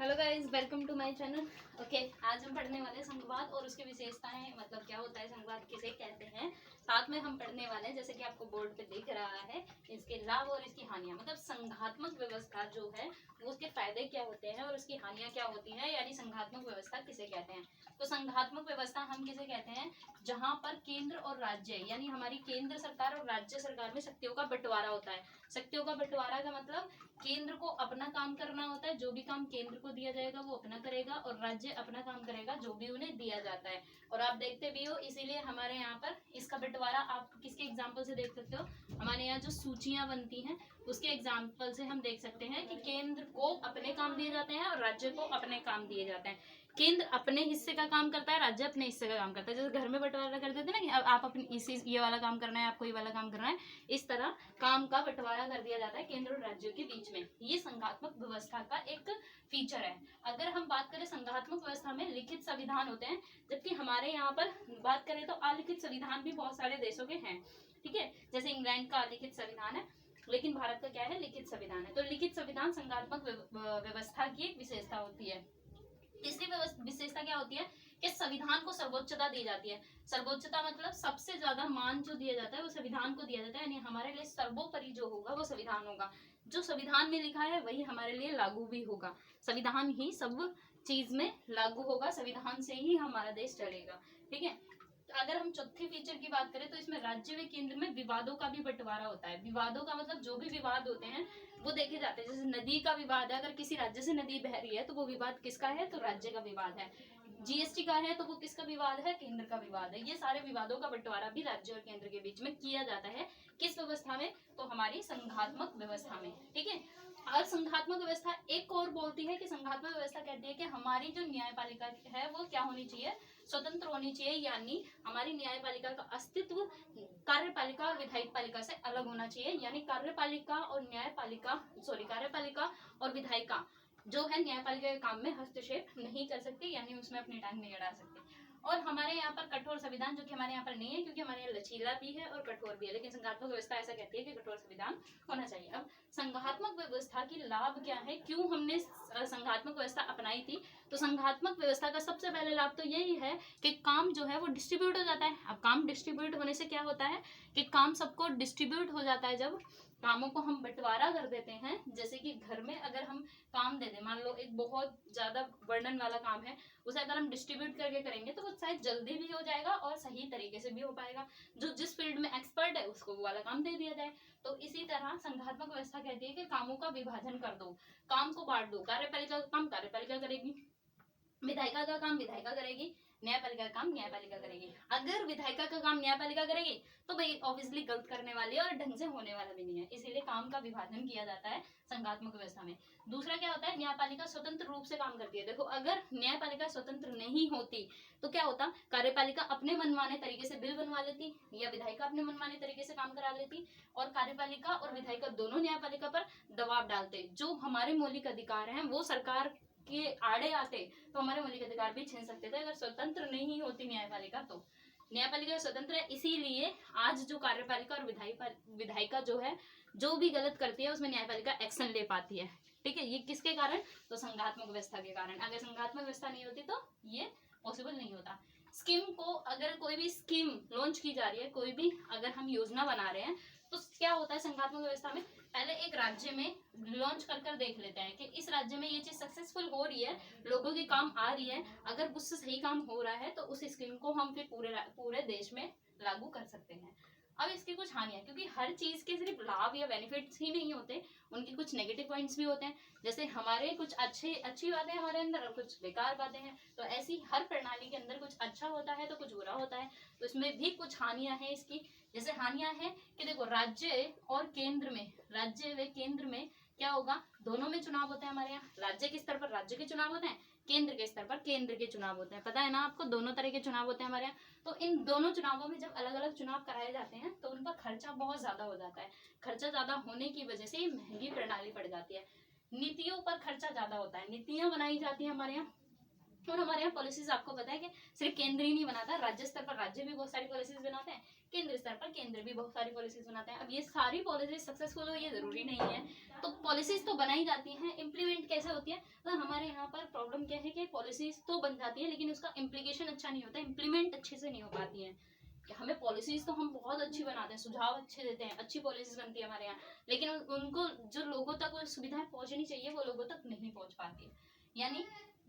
Hello guys, welcome to my channel. Okay, आज हम पढ़ने वाले हैं संघवाद और उसकी विशेषताएं, मतलब क्या होता है संघवाद, किसे कहते हैं। साथ में हम पढ़ने वाले हैं, जैसे कि आपको बोर्ड पे दिख रहा है, इसके लाभ और इसकी हानियां, मतलब संघात्मक व्यवस्था जो है वो उसके फायदे क्या होते हैं और उसकी हानियां क्या होती हैं, यानी संघात्मक व्यवस्था किसे कहते हैं। तो संघात्मक व्यवस्था हम किसे कहते हैं, जहां पर केंद्र और राज्य, यानी हमारी केंद्र सरकार और राज्य सरकार में शक्तियों का बंटवारा होता है। शक्तियों का बंटवारा का मतलब केंद्र को अपना काम करना होता है, जो भी काम केंद्र को दिया जाएगा वो अपना करेगा, और राज्य अपना काम करेगा जो भी उन्हें दिया जाता है। और आप देखते भी हो, इसीलिए हमारे यहाँ पर इसका बंटवारा आप किसके एग्जाम्पल से देख सकते हो, हमारे यहाँ जो सूचियां बनती हैं उसके एग्जाम्पल से हम देख सकते हैं कि केंद्र को अपने काम दिए जाते हैं और राज्य को अपने काम दिए जाते हैं। केंद्र अपने हिस्से का काम करता है, राज्य अपने हिस्से का काम करता है। जैसे घर में बंटवारा कर देते हैं ना कि अब आप अपनी इसी ये वाला काम करना है, आपको ये वाला काम करना है, इस तरह काम का बंटवारा कर दिया जाता है केंद्र और राज्यों के बीच में। ये संघात्मक व्यवस्था का एक फीचर है। अगर हम बात करें संघात्मक व्यवस्था में लिखित संविधान होते हैं, जबकि हमारे यहाँ पर बात करें तो अलिखित संविधान भी बहुत सारे देशों के हैं। ठीक है, जैसे इंग्लैंड का अलिखित संविधान है, लेकिन भारत का क्या है, लिखित संविधान है। तो लिखित संविधान संघात्मक व्यवस्था की एक विशेषता होती है। तीसरी विशेषता क्या होती है कि संविधान को सर्वोच्चता दी जाती है। सर्वोच्चता मतलब सबसे ज्यादा मान जो दिया जाता है वो संविधान को दिया जाता है, यानी हमारे लिए सर्वोपरि जो होगा वो संविधान होगा। जो संविधान में लिखा है वही हमारे लिए लागू भी होगा। संविधान ही सब चीज में लागू होगा, संविधान से ही हमारा देश चलेगा। ठीक है, अगर हम चौथे फीचर की बात करें तो इसमें राज्य व केंद्र में विवादों का भी बंटवारा होता है। विवादों का मतलब जो भी विवाद होते हैं वो देखे जाते हैं। जैसे नदी का विवाद है, अगर किसी राज्य से नदी बह रही है तो वो विवाद किसका है, तो राज्य का विवाद है। जीएसटी का है तो वो किसका विवाद है, केंद्र का विवाद है। ये सारे विवादों का बंटवारा भी राज्य और केंद्र के बीच में किया जाता है। किस व्यवस्था में, तो हमारी संघात्मक व्यवस्था में। ठीक है, और संघात्मक व्यवस्था एक और बोलती है कि संघात्मक व्यवस्था कहती है कि हमारी जो न्यायपालिका है वो क्या होनी चाहिए, स्वतंत्र होनी चाहिए, यानी हमारी न्यायपालिका का अस्तित्व कार्यपालिका और विधायक पालिका से अलग होना चाहिए। यानी कार्यपालिका और कार्यपालिका और विधायिका जो है न्यायपालिका के काम में हस्तक्षेप नहीं कर सकती, यानी उसमें अपनी टांग नहीं अड़ा सकती। और हमारे यहाँ पर कठोर संविधान, जो कि हमारे यहाँ पर नहीं है, क्योंकि हमारे यहाँ लचीला भी है और कठोर भी है, लेकिन संघात्मक व्यवस्था ऐसा कहती है कि कठोर संविधान होना चाहिए। अब संघात्मक व्यवस्था की लाभ क्या है, क्यों हमने संघात्मक व्यवस्था अपनाई थी। तो संघात्मक व्यवस्था का सबसे पहले लाभ तो यही है कि काम जो है वो डिस्ट्रीब्यूट हो जाता है। अब काम डिस्ट्रीब्यूट होने से क्या होता है कि काम सबको डिस्ट्रीब्यूट हो जाता है। जब कामों को हम बंटवारा कर देते हैं, जैसे कि घर में अगर हम काम दे दें, मान लो एक बहुत ज्यादा बर्डन वाला काम है, उसे अगर हम डिस्ट्रीब्यूट करके करेंगे तो वो शायद जल्दी भी हो जाएगा और सही तरीके से भी हो पाएगा। जो जिस फील्ड में एक्सपर्ट है उसको वो वाला काम दे दिया जाए। तो इसी तरह संघात्मक व्यवस्था कहती है कि कामों का विभाजन कर दो, काम को बांट दो। कार्यपालिका का काम कार्यपालिका करेगी, विधायिका का काम विधायिका करेगी, न्यायपालिका का काम न्यायपालिका करेगी। अगर विधायिका का काम न्यायपालिका करेगी तो भाई ऑब्वियसली गलत करने वाली है और ढंग से होने वाला भी नहीं है, इसीलिए काम का विभाजन किया जाता है संघात्मक व्यवस्था में। दूसरा क्या होता है, न्यायपालिका स्वतंत्र रूप से काम करती है। देखो, अगर न्यायपालिका स्वतंत्र नहीं होती तो क्या होता, कार्यपालिका अपने मनमाने तरीके से बिल बनवा लेती या विधायिका अपने मनमाने तरीके से काम करा लेती, और कार्यपालिका और विधायिका दोनों न्यायपालिका पर दबाव डालते। जो हमारे मौलिक अधिकार हैं वो सरकार के आड़े आते तो हमारे मौलिक अधिकार भी छीन सकते थे। अगर स्वतंत्र नहीं होती न्यायपालिका तो न्यायपालिका स्वतंत्र है, इसीलिए आज जो कार्यपालिका और विधायिका जो है जो भी गलत करती है उसमें न्यायपालिका एक्शन ले पाती है। ठीक है, ये किसके कारण, तो संघात्मक व्यवस्था के कारण। अगर संघात्मक व्यवस्था नहीं होती तो ये पॉसिबल नहीं होता। स्कीम को, अगर कोई भी स्कीम लॉन्च की जा रही है, कोई भी अगर हम योजना बना रहे हैं, तो क्या होता है संघात्मक व्यवस्था में, पहले एक राज्य में लॉन्च कर देख लेते हैं कि इस राज्य में ये चीज सक्सेसफुल हो रही है, लोगों के काम आ रही है। अगर उससे सही काम हो रहा है तो उस स्कीम को हम फिर पूरे देश में लागू कर सकते हैं। अब इसकी कुछ हानियां, क्योंकि हर चीज के सिर्फ लाभ या बेनिफिट्स ही नहीं होते, उनके कुछ नेगेटिव पॉइंट्स भी होते हैं। जैसे हमारे कुछ अच्छी बातें हमारे अंदर और कुछ बेकार बातें हैं, तो ऐसी हर प्रणाली के अंदर कुछ अच्छा होता है तो कुछ बुरा होता है। तो इसमें भी कुछ हानियां हैं इसकी। जैसे हानियां हैं कि देखो, राज्य व केंद्र में क्या होगा, दोनों में चुनाव होते हैं हमारे यहाँ। राज्य के स्तर पर राज्य के चुनाव होते हैं, केंद्र के स्तर पर केंद्र के चुनाव होते हैं। पता है ना आपको, दोनों तरह के चुनाव होते हैं हमारे यहाँ। तो इन दोनों चुनावों में जब अलग अलग चुनाव कराए जाते हैं तो उनका खर्चा बहुत ज्यादा हो जाता है। खर्चा ज्यादा होने की वजह से महंगी प्रणाली पड़ जाती है। नीतियों पर खर्चा ज्यादा होता है, नीतियां बनाई जाती है हमारे यहाँ, और हमारे यहाँ पॉलिसीज आपको पता है कि सिर्फ केंद्र ही नहीं बनाता, राज्य स्तर पर राज्य भी बहुत सारी पॉलिसीज बनाते हैं, केंद्र स्तर पर केंद्र भी बहुत सारी पॉलिसीज बनाते हैं। अब ये सारी पॉलिसीज सक्सेसफुल हो ये जरूरी नहीं है, तो पॉलिसीज तो बनाई जाती हैं, इम्प्लीमेंट कैसे होती है, तो हमारे यहाँ पर प्रॉब्लम क्या है कि पॉलिसीज तो बन जाती है लेकिन उसका इम्प्लीकेशन अच्छा नहीं होता, इम्प्लीमेंट अच्छे से नहीं हो पाती है। हमें पॉलिसीज तो हम बहुत अच्छी बनाते हैं, सुझाव अच्छे देते हैं, अच्छी पॉलिसीज बनती है हमारे यहाँ, लेकिन उनको जो लोगों तक वो सुविधाएं पहुंचनी चाहिए वो लोगों तक नहीं पहुंच पाती है। यानी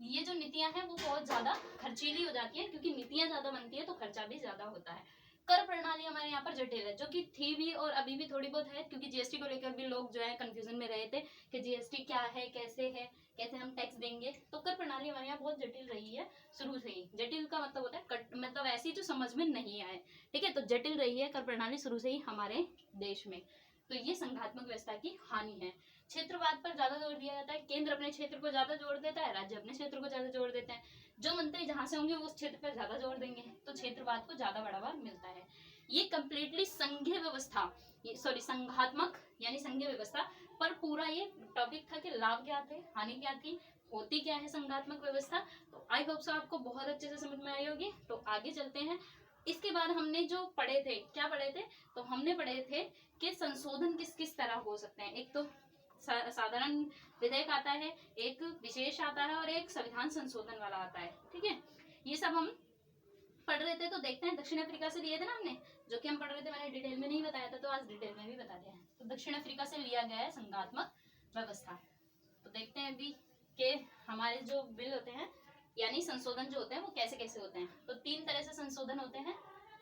ये जो नीतियां हैं वो बहुत ज्यादा खर्चीली हो जाती है, क्योंकि नीतियां ज्यादा बनती है तो खर्चा भी ज्यादा होता है। कर प्रणाली हमारे यहाँ पर जटिल है, जो कि थी भी और अभी भी थोड़ी बहुत है, क्योंकि जीएसटी को लेकर भी लोग जो है कंफ्यूजन में रहे थे कि जीएसटी क्या है, कैसे हम टैक्स देंगे। तो कर प्रणाली हमारे यहाँ बहुत जटिल रही है शुरू से ही। जटिल का मतलब होता है मतलब ऐसी जो समझ में नहीं आए, ठीक है, तो जटिल रही है कर प्रणाली शुरू से ही हमारे देश में। तो ये संघात्मक व्यवस्था की हानि है। क्षेत्रवाद पर ज्यादा जोर दिया जाता है, केंद्र अपने क्षेत्र को ज्यादा जोर देता है, राज्य अपने क्षेत्र को ज्यादा जोर देते हैं, जो मंत्री जहां से होंगे वो उस क्षेत्र पर ज्यादा जोर देंगे, तो क्षेत्रवाद को ज्यादा बढ़ावा मिलता है। ये कंप्लीटली संघीय व्यवस्था, संघात्मक यानी संघीय व्यवस्था पर पूरा ये टॉपिक था कि लाभ क्या थे, हानि क्या थी, होती क्या है संघात्मक व्यवस्था। तो आई होप सो आपको बहुत अच्छे से समझ में आई होगी। तो आगे चलते हैं। इसके बाद हमने जो पढ़े थे, क्या पढ़े थे, तो हमने पढ़े थे कि संशोधन किस किस तरह हो सकते हैं। एक तो साधारण विधेयक आता है, एक विशेष आता है और एक संविधान संशोधन वाला आता है, ठीक है, ये सब हम पढ़ रहे थे। तो देखते हैं, दक्षिण अफ्रीका से लिए थे ना हमने, जो कि हम पढ़ रहे थे, मैंने डिटेल में नहीं बताया था, तो आज डिटेल में भी बता दिया है। तो दक्षिण अफ्रीका से लिया गया है संघात्मक व्यवस्था। तो देखते हैं अभी कि हमारे जो बिल होते हैं यानी संशोधन जो होते हैं वो कैसे कैसे होते हैं। तो 3 तरह से संशोधन होते हैं।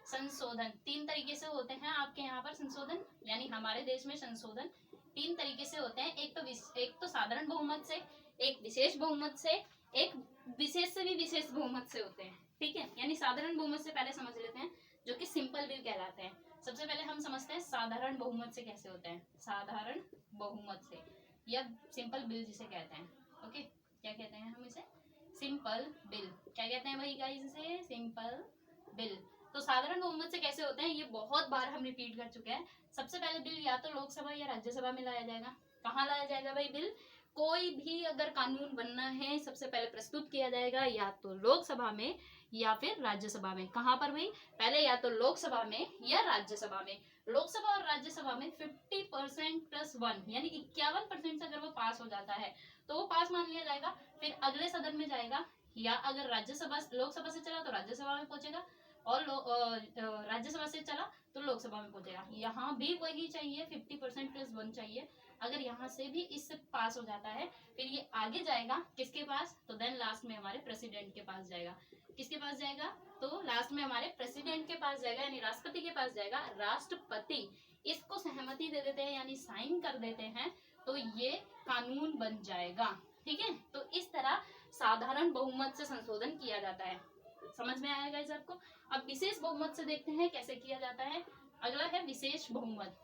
संशोधन 3 तरीके से होते हैं आपके यहाँ पर। संशोधन यानी हमारे देश में संशोधन 3 तरीके से होते हैं। एक तो साधारण बहुमत से, एक विशेष बहुमत से, एक विशेष से भी विशेष बहुमत से होते हैं, ठीक है। यानी साधारण बहुमत से पहले समझ लेते हैं, जो कि सिंपल बिल कहलाते हैं। सबसे पहले हम समझते हैं साधारण बहुमत से कैसे होते हैं। साधारण बहुमत से या सिंपल बिल जिसे कहते हैं, ओके, क्या कहते हैं हम इसे, सिंपल बिल। क्या कहते हैं भाई गाइस इसे, सिंपल बिल। तो साधारण बहुमत से कैसे होते हैं ये बहुत बार हम रिपीट कर चुके हैं। सबसे पहले बिल या तो लोकसभा या राज्यसभा में लाया जाएगा। कहाँ लाया जाएगा भाई बिल, कोई भी अगर कानून बनना है सबसे पहले प्रस्तुत किया जाएगा या तो लोकसभा में या फिर राज्यसभा में। कहाँ पर भाई, पहले या तो लोकसभा में या राज्यसभा में। लोकसभा और राज्यसभा में 50% + 1 यानी 51% से अगर वो पास हो जाता है तो वो पास मान लिया जाएगा, फिर अगले सदन में जाएगा, या अगर राज्यसभा लोकसभा से चला तो राज्यसभा में पहुंचेगा, और राज्यसभा से चला तो लोकसभा में पहुंचेगा। यहाँ भी वही चाहिए, 50% + 1 चाहिए। अगर यहाँ से भी इससे पास हो जाता है फिर ये आगे जाएगा किसके पास, तो देन लास्ट में हमारे प्रेसिडेंट के पास जाएगा। किसके पास जाएगा, तो लास्ट में हमारे प्रेसिडेंट के पास जाएगा, यानी राष्ट्रपति के पास जाएगा। राष्ट्रपति इसको सहमति दे देते हैं यानी साइन कर देते हैं, तो ये कानून बन जाएगा, ठीक है। तो इस तरह साधारण बहुमत से संशोधन किया जाता है। समझ में आएगा इस आपको। अब विशेष बहुमत से देखते हैं कैसे किया जाता है। अगला है विशेष बहुमत,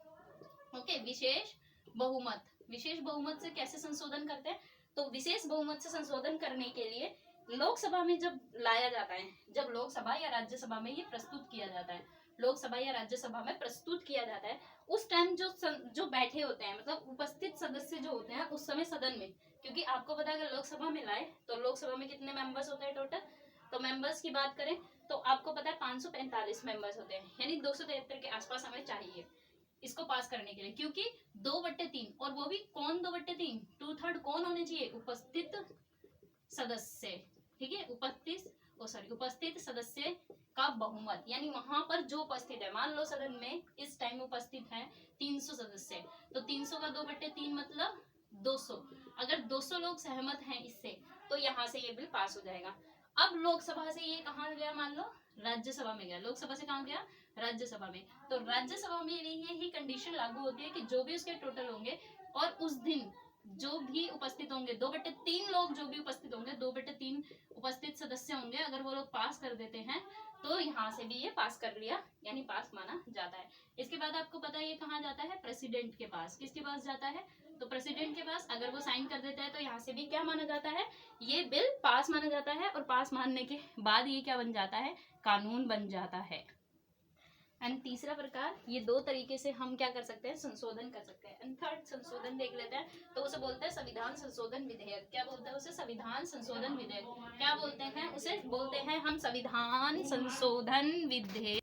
ओके, विशेष बहुमत। विशेष बहुमत से कैसे संशोधन करते हैं, तो विशेष बहुमत से संशोधन करने के लिए लोकसभा में जब लाया जाता है, जब लोकसभा या राज्यसभा में ये प्रस्तुत किया जाता है, लोकसभा या राज्यसभा में प्रस्तुत किया जाता है, उस टाइम जो बैठे होते हैं, मतलब उपस्थित सदस्य जो होते हैं उस समय सदन में, क्योंकि आपको पता है अगर लोकसभा में लाए तो लोकसभा में कितने मेंबर्स होते हैं टोटल, तो मेंबर्स की बात करें तो आपको पता है 545 मेंबर्स होते हैं, यानी 273 के आसपास हमें चाहिए इसको पास करने के लिए, क्योंकि 2/3, और वो भी कौन 2/3, 2/3 कौन होने चाहिए, उपस्थित सदस्य, ठीक है, उपस्थित सदस्य का बहुमत, यानी वहां पर जो उपस्थित है, मान लो सदन में इस टाइम उपस्थित है 300 सदस्य, तो 300 का 2/3 मतलब 200। अगर 200 लोग सहमत हैं इससे तो यहाँ से ये बिल पास हो जाएगा। अब लोकसभा से ये कहाँ गया, मान लो राज्यसभा में गया, लोकसभा से कहाँ गया, राज्यसभा में। तो राज्यसभा में यही कंडीशन लागू होती है कि जो भी उसके टोटल होंगे और उस दिन जो भी उपस्थित होंगे, 2/3 लोग जो भी उपस्थित होंगे, 2/3 उपस्थित सदस्य होंगे, अगर वो लोग पास कर देते हैं तो यहाँ से भी ये पास कर लिया, यानी पास माना जाता है। इसके बाद आपको पता है ये कहाँ जाता है, प्रेसिडेंट के पास। किसके पास जाता है, तो प्रेसिडेंट के पास। अगर वो साइन कर देता है तो यहाँ से भी क्या माना जाता है, ये बिल पास माना जाता है, और पास मानने के बाद ये क्या बन जाता है, कानून बन जाता है। एंड तीसरा प्रकार, ये 2 तरीके से हम क्या कर सकते हैं, संशोधन कर सकते हैं। एंड थर्ड संशोधन देख लेते हैं, तो उसे बोलते हैं संविधान संशोधन विधेयक। क्या बोलते हैं उसे, संविधान संशोधन विधेयक। क्या बोलते हैं उसे, बोलते हैं हम संविधान संशोधन विधेयक।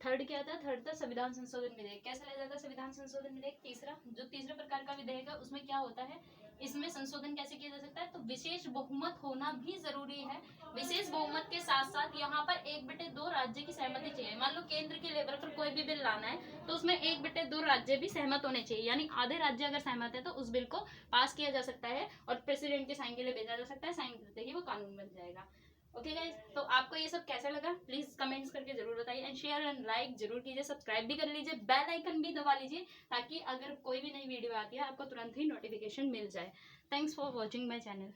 थर्ड क्या था, थर्ड था संविधान संशोधन विधेयक। कैसे लिया जाता है संविधान संशोधन विधेयक। तीसरा, जो तीसरे प्रकार का विधेयक है उसमें क्या होता है, इसमें संशोधन कैसे किया जा सकता है, तो विशेष बहुमत होना भी जरूरी है। विशेष बहुमत के साथ साथ यहाँ पर 1/2 राज्य की सहमति चाहिए। मान लो केंद्र के लेवल पर कोई भी बिल लाना है तो उसमें 1/2 राज्य भी सहमत होने चाहिए, यानी आधे राज्य अगर सहमत है तो उस बिल को पास किया जा सकता है और प्रेसिडेंट के साइन के लिए भेजा जा सकता है। साइन करते ही वो कानून बन जाएगा। ओके गाइज, तो आपको ये सब कैसा लगा प्लीज कमेंट्स करके जरूर बताइए। एंड शेयर एंड लाइक जरूर कीजिए, सब्सक्राइब भी कर लीजिए, बेल आइकन भी दबा लीजिए ताकि अगर कोई भी नई वीडियो आती है आपको तुरंत ही नोटिफिकेशन मिल जाए। Thanks for watching my channel.